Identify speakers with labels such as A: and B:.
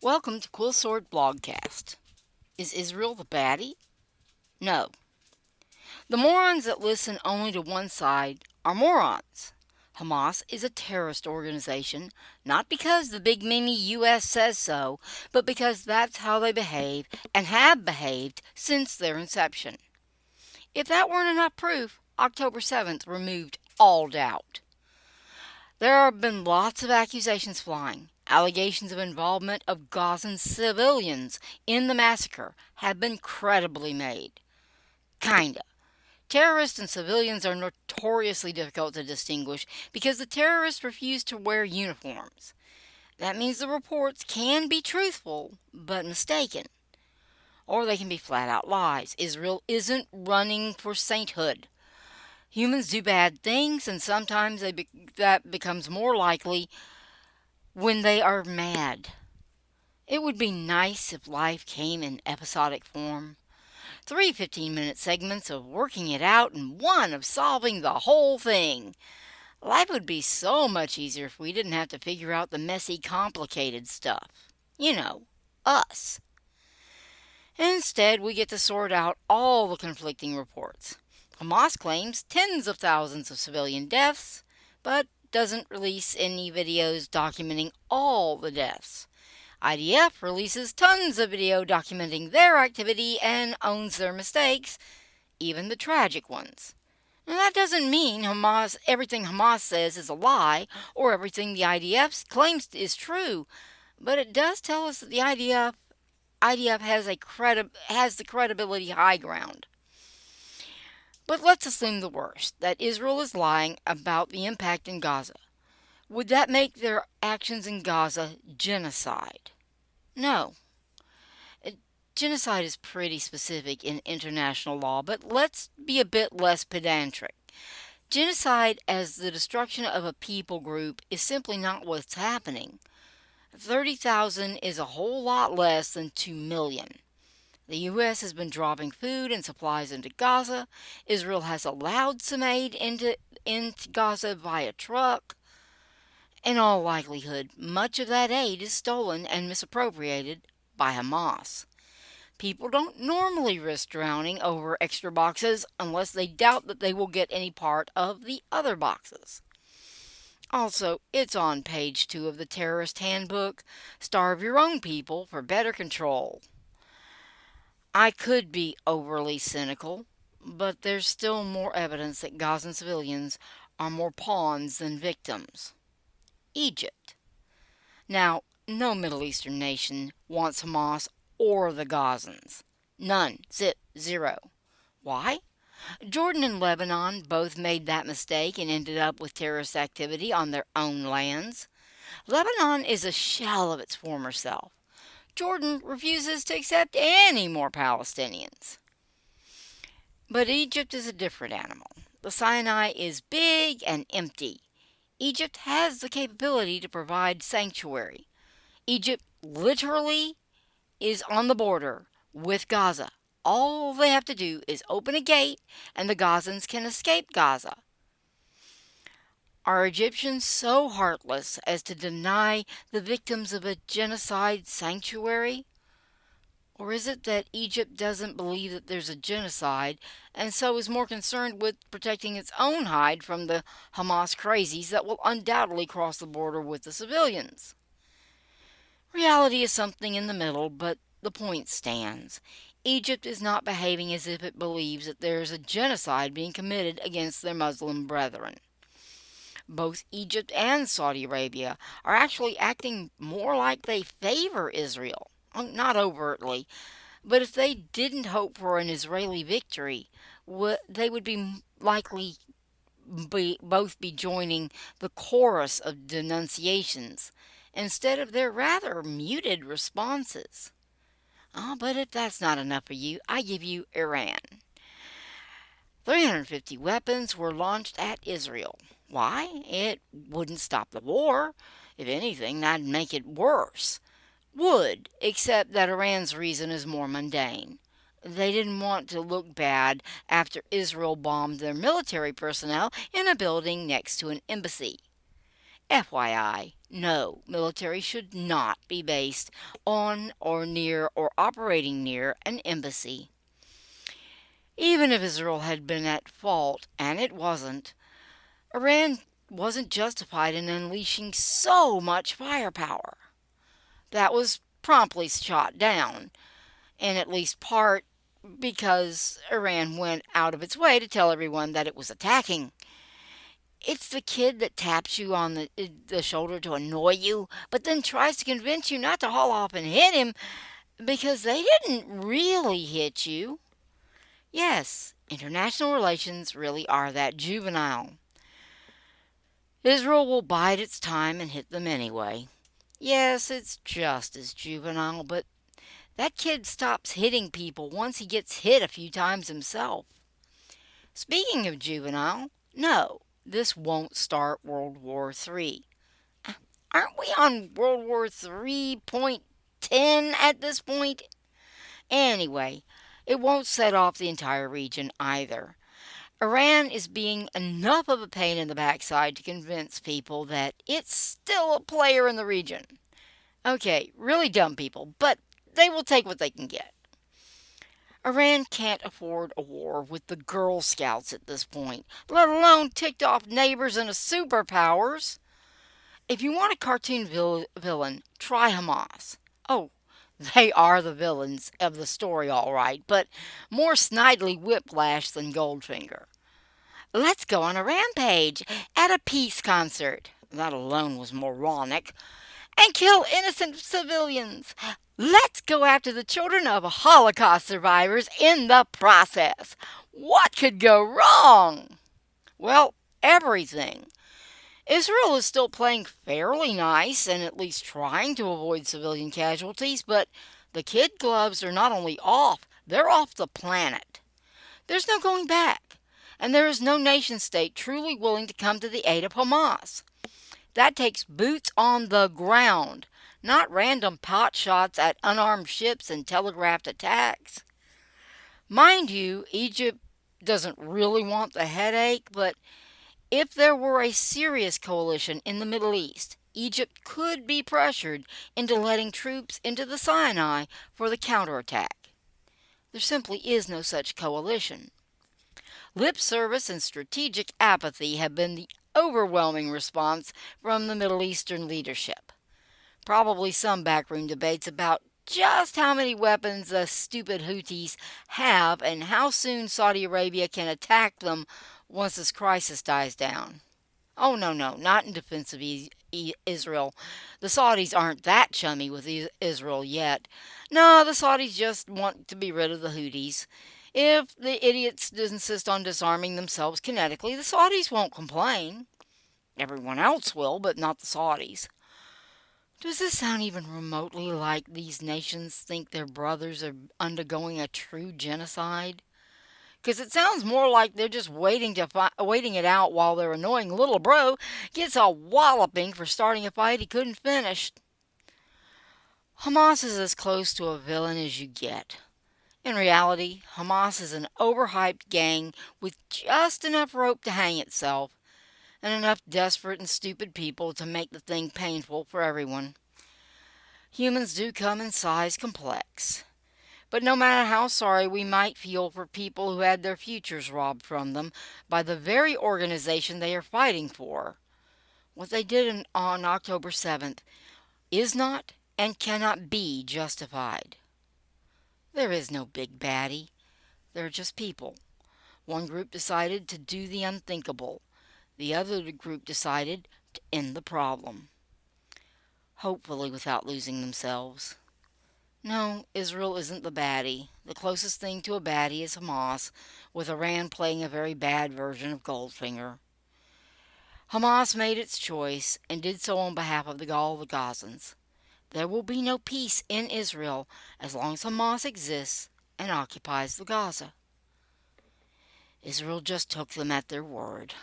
A: Welcome to Quill Sword Blogcast. Is Israel the Baddie? No. The morons that listen only to one side are morons. Hamas is a terrorist organization, not because the big mini U.S. says so, but because that's how they behave and have behaved since their inception. If that weren't enough proof, October 7th removed all doubt. There have been lots of accusations flying. Allegations of involvement of Gazan civilians in the massacre have been credibly made. Kinda. Terrorists and civilians are notoriously difficult to distinguish because the terrorists refuse to wear uniforms. That means the reports can be truthful, but mistaken. Or they can be flat out lies. Israel isn't running for sainthood. Humans do bad things, and sometimes that becomes more likely when they are mad. It would be nice if life came in episodic form. 3 15-minute segments of working it out and one of solving the whole thing. Life would be so much easier if we didn't have to figure out the messy, complicated stuff. You know, us. Instead, we get to sort out all the conflicting reports. Hamas claims tens of thousands of civilian deaths, but doesn't release any videos documenting all the deaths. IDF releases tons of video documenting their activity and owns their mistakes, even the tragic ones. Now, that doesn't mean everything Hamas says is a lie or everything the IDF claims is true, but it does tell us that the IDF has the credibility high ground. But let's assume the worst, that Israel is lying about the impact in Gaza. Would that make their actions in Gaza genocide? No. Genocide is pretty specific in international law, but let's be a bit less pedantic. Genocide as the destruction of a people group is simply not what's happening. 30,000 is a whole lot less than 2 million. The U.S. has been dropping food and supplies into Gaza. Israel has allowed some aid into Gaza via truck. In all likelihood, much of that aid is stolen and misappropriated by Hamas. People don't normally risk drowning over extra boxes unless they doubt that they will get any part of the other boxes. Also, it's on page 2 of the terrorist handbook. Starve your own people for better control. I could be overly cynical, but there's still more evidence that Gazan civilians are more pawns than victims. Egypt. Now, no Middle Eastern nation wants Hamas or the Gazans. None. Zero. Why? Jordan and Lebanon both made that mistake and ended up with terrorist activity on their own lands. Lebanon is a shell of its former self. Jordan refuses to accept any more Palestinians. But Egypt is a different animal. The Sinai is big and empty. Egypt has the capability to provide sanctuary. Egypt literally is on the border with Gaza. All they have to do is open a gate and the Gazans can escape Gaza. Are Egyptians so heartless as to deny the victims of a genocide sanctuary? Or is it that Egypt doesn't believe that there's a genocide and so is more concerned with protecting its own hide from the Hamas crazies that will undoubtedly cross the border with the civilians? Reality is something in the middle, but the point stands. Egypt is not behaving as if it believes that there is a genocide being committed against their Muslim brethren. Both Egypt and Saudi Arabia are actually acting more like they favor Israel. Not overtly, but if they didn't hope for an Israeli victory, they would both be joining the chorus of denunciations instead of their rather muted responses. But if that's not enough for you, I give you Iran. 350 weapons were launched at Israel. Why? It wouldn't stop the war. If anything, that'd make it worse. Would, except that Iran's reason is more mundane. They didn't want to look bad after Israel bombed their military personnel in a building next to an embassy. FYI, No, military should not be based on or near or operating near an embassy. Even if Israel had been at fault, and it wasn't, Iran wasn't justified in unleashing so much firepower. That was promptly shot down, in at least part because Iran went out of its way to tell everyone that it was attacking. It's the kid that taps you on the shoulder to annoy you, but then tries to convince you not to haul off and hit him because they didn't really hit you. Yes, international relations really are that juvenile. Israel will bide its time and hit them anyway. Yes, it's just as juvenile, but that kid stops hitting people once he gets hit a few times himself. Speaking of juvenile, no, this won't start World War III. Aren't we on World War 3.10 at this point? Anyway, it won't set off the entire region either. Iran is being enough of a pain in the backside to convince people that it's still a player in the region. Okay, really dumb people, but they will take what they can get. Iran can't afford a war with the Girl Scouts at this point, let alone ticked off neighbors and superpowers. If you want a cartoon villain, try Hamas. Oh, they are the villains of the story, all right, but more snidely Whiplash than Goldfinger. Let's go on a rampage at a peace concert. That alone was moronic. And kill innocent civilians. Let's go after the children of Holocaust survivors in the process. What could go wrong? Well, everything. Israel is still playing fairly nice and at least trying to avoid civilian casualties, but the kid gloves are not only off, they're off the planet. There's no going back, and there is no nation state truly willing to come to the aid of Hamas. That takes boots on the ground, not random pot shots at unarmed ships and telegraphed attacks. Mind you, Egypt doesn't really want the headache, but if there were a serious coalition in the Middle East, Egypt could be pressured into letting troops into the Sinai for the counterattack. There simply is no such coalition. Lip service and strategic apathy have been the overwhelming response from the Middle Eastern leadership. Probably some backroom debates about just how many weapons the stupid Houthis have and how soon Saudi Arabia can attack them once this crisis dies down. Oh, no, not in defense of Israel. The Saudis aren't that chummy with Israel yet. No, the Saudis just want to be rid of the Houthis. If the idiots insist on disarming themselves kinetically, the Saudis won't complain. Everyone else will, but not the Saudis. Does this sound even remotely like these nations think their brothers are undergoing a true genocide? Because it sounds more like they're just waiting it out while their annoying little bro gets a walloping for starting a fight he couldn't finish. Hamas is as close to a villain as you get. In reality, Hamas is an overhyped gang with just enough rope to hang itself and enough desperate and stupid people to make the thing painful for everyone. Humans do come in size complex. But no matter how sorry we might feel for people who had their futures robbed from them by the very organization they are fighting for, what they did on October 7th is not and cannot be justified. There is no big baddie. They're just people. One group decided to do the unthinkable. The other group decided to end the problem. Hopefully without losing themselves. No, Israel isn't the baddie. The closest thing to a baddie is Hamas, with Iran playing a very bad version of Goldfinger. Hamas made its choice and did so on behalf of all the Gazans. There will be no peace in Israel as long as Hamas exists and occupies the Gaza. Israel just took them at their word.